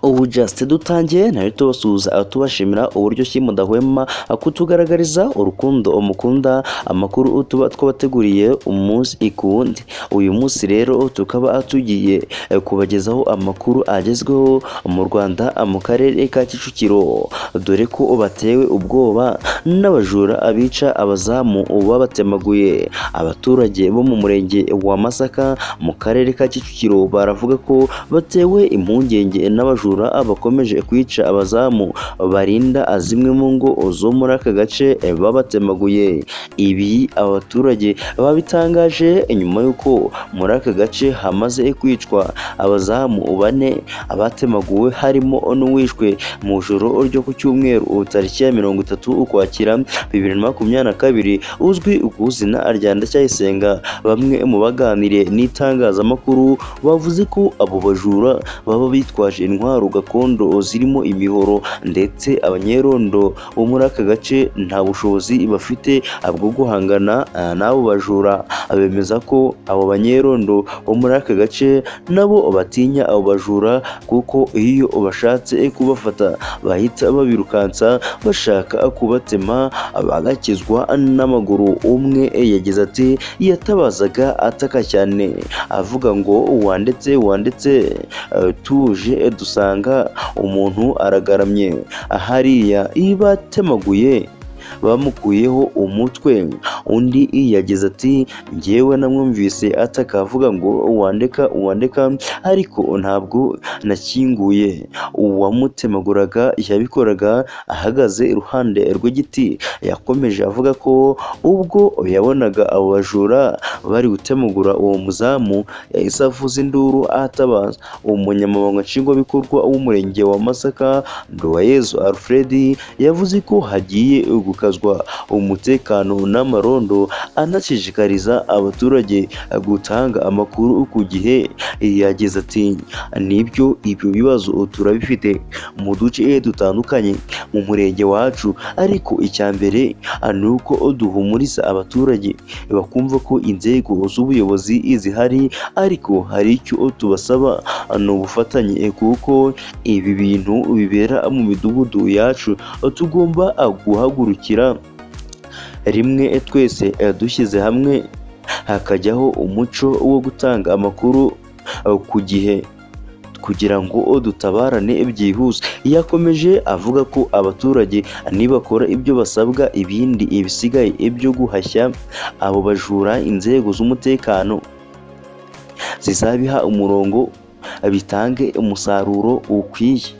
Ubu just dutangiye nayo tubasuhuza tubashimira uburyo ki mudahwema kutugaragariza urukundo mukunda amakuru tuba twabateguriye umunsi ku wundi. Uyu munsi rero tukaba tugiye kubagezaho amakuru agezweho mu Rwanda mu karere ka Kicukiro, dore ko batewe ubwoba n'abajura abica abazamu babatemaguye. Abaturage bo mu murenge wa Masaka mu karere ka Kicukiro baravuga ko batewe impungenge n'abajura bakomeje kwica abazamu barinda zimwe mu ngo zo muri aka gace babatemaguye. Ibi abaturage babitangaje nyuma y'uko muri aka gace hamaze kwicwa abazamu 4 abatemaguwe, harimo n'uwishwe mu joro ryo ku cyumweru tariki ya 30 Ukwakira 2022 uzwi ku izina rya Ndacyayisenga. Bamwe mu baganiriye n'itangazamakuru bavuze ko abo bajura baba bitwaje intwaro gakondo zirimo imihoro, ndetse abanyerondo bo muri aka gace nta bushobozi bafite bwo guhangana n'abo bajura. Bemeza ko abo banyerondo bo muri aka gace nabo batinya abo bajura, kuko iyo bashatse kubafata bahita babirukansa bashaka kubatema bagakizwa n'amaguru. Umwe yagize ati yatabazaga ataka cyane avuga ngo wandetse tuje dusanga umuntu aragaramye hariya batemaguye bamukuyeho umutwe. Undi yagize ati njyewe namwumvise ataka avuga ngo wandeka ariko ntabwo nakinguye. Uwamutemaguraga yabikoraga ahagaze iruhande rw'igiti. Yakomeje avuga ko ubwo yabonaga abo bajura bari gutemagura uwo muzamu yahise avuza induru atabaza. Umunyamabanga nshingwabikorwa w'umurenge wa Masaka Nduwayezu Alfred yavuze ko hagiye gukazwa umutekano n'amarondo, anashishikariza abaturage gutanga amakuru ku gihe. Yagize ati nibyo ibyo bibazo turabifite mu duce dutandukanye mu murenge wacu, ariko icya mbere ni uko duhumuriza abaturage bakumva ko inzego z'ubuyobozi zihari, ariko hari icyo tubasaba ni ubufatanye, kuko ibi bintu bibera mu midugudu yacu tugomba guhagurukira rimwe twese dushyize hamwe, hakajyaho umuco wo gutanga amakuru ku gihe kugira ngo dutabarane byihuse. Yakomeje avuga ko abaturage nibakora ibyo basabwa, ibindi ibisigaye ibyo guhashya abo bajura inzego z'umutekano zizabiha umurongo bitange umusaruro ukwiye.